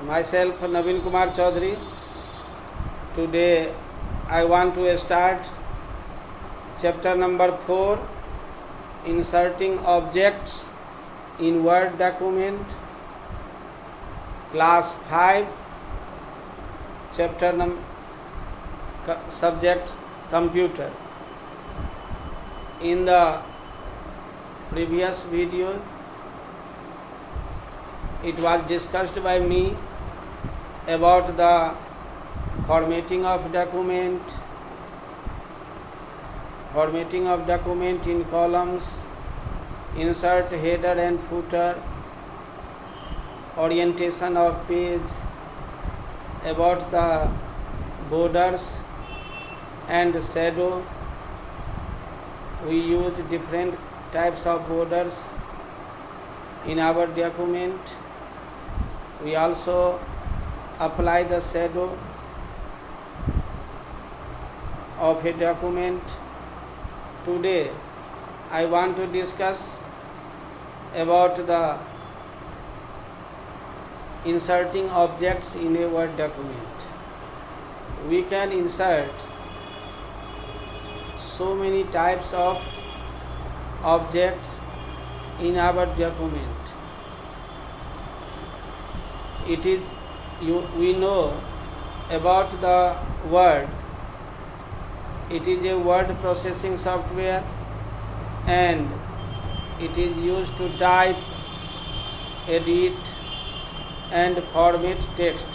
Myself Naveen Kumar Chaudhary. Today I want to start chapter number 4, inserting objects in Word document, class 5, subject computer. In the previous video it was discussed by me about the formatting of document in columns, insert header and footer, orientation of page, about the borders and shadow. We use different types of borders in our document. We also apply the shadow of a document. Today I want to discuss about the inserting objects in a Word document. We can insert so many types of objects in our document. We know about the Word. It is a word processing software and it is used to type, edit and format text.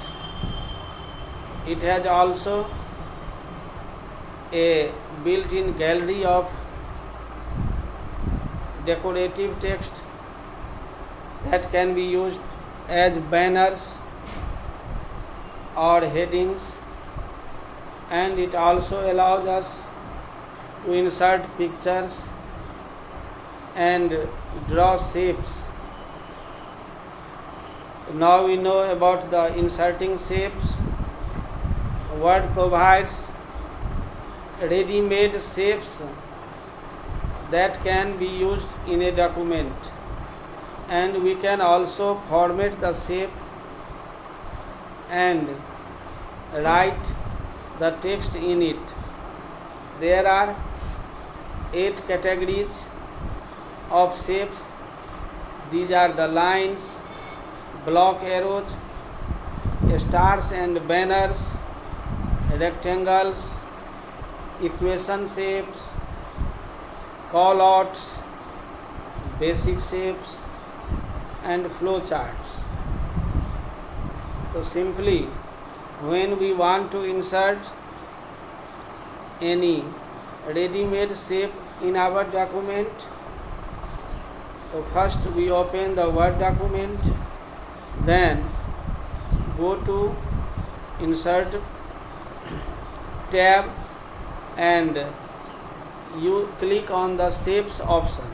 It has also a built-in gallery of decorative text that can be used as banners or headings, and it also allows us to insert pictures and draw shapes. Now we know about the inserting shapes. Word provides ready-made shapes that can be used in a document, and we can also format the shape and write the text in it. There are 8 categories of shapes. These are the lines, block arrows, stars and banners, rectangles, equation shapes, callouts, basic shapes and flowcharts. So simply, when we want to insert any ready-made shape in our document, so first we open the Word document, then go to Insert tab and you click on the Shapes option.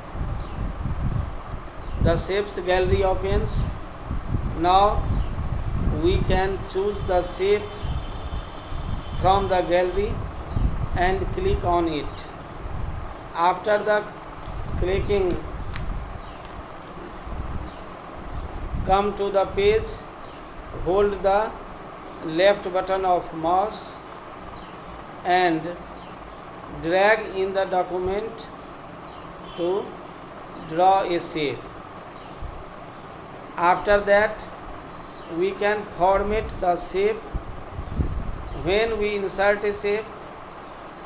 The Shapes gallery opens. Now we can choose the shape from the gallery and click on it. After the clicking, come to the page, hold the left button of mouse and drag in the document to draw a shape. After that, we can format the shape. When we insert a shape,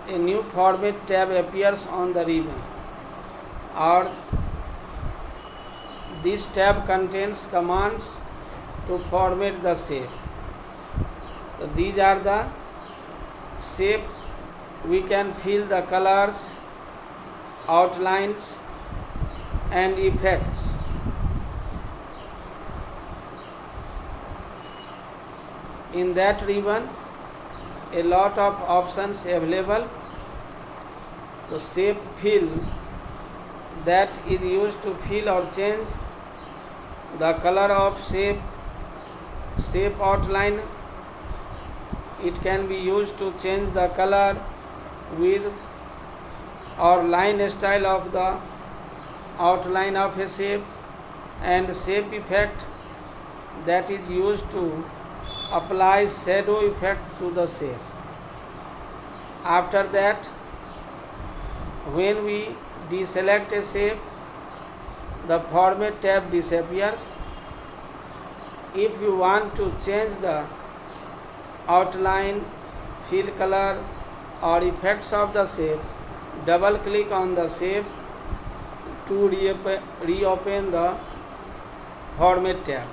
a new Format tab appears on the ribbon, or this tab contains commands to format the shape. So these are the shape. We can fill the colors, outlines and effects. In that ribbon, a lot of options available. So shape fill, that is used to fill or change the color of shape. Shape outline, it can be used to change the color, width or line style of the outline of a shape, and shape effect, that is used to apply shadow effect to the shape. After that, when we deselect a shape, the Format tab disappears. If you want to change the outline, fill color or effects of the shape, double click on the shape to reopen the Format tab.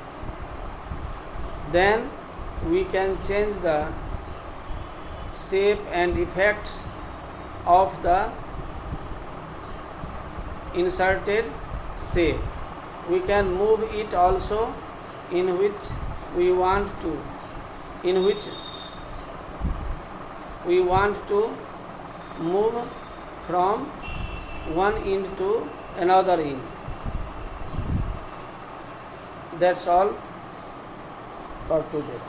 Then we can change the shape and effects of the inserted shape. We can move it also in which we want to move from one end to another end. That's all for today.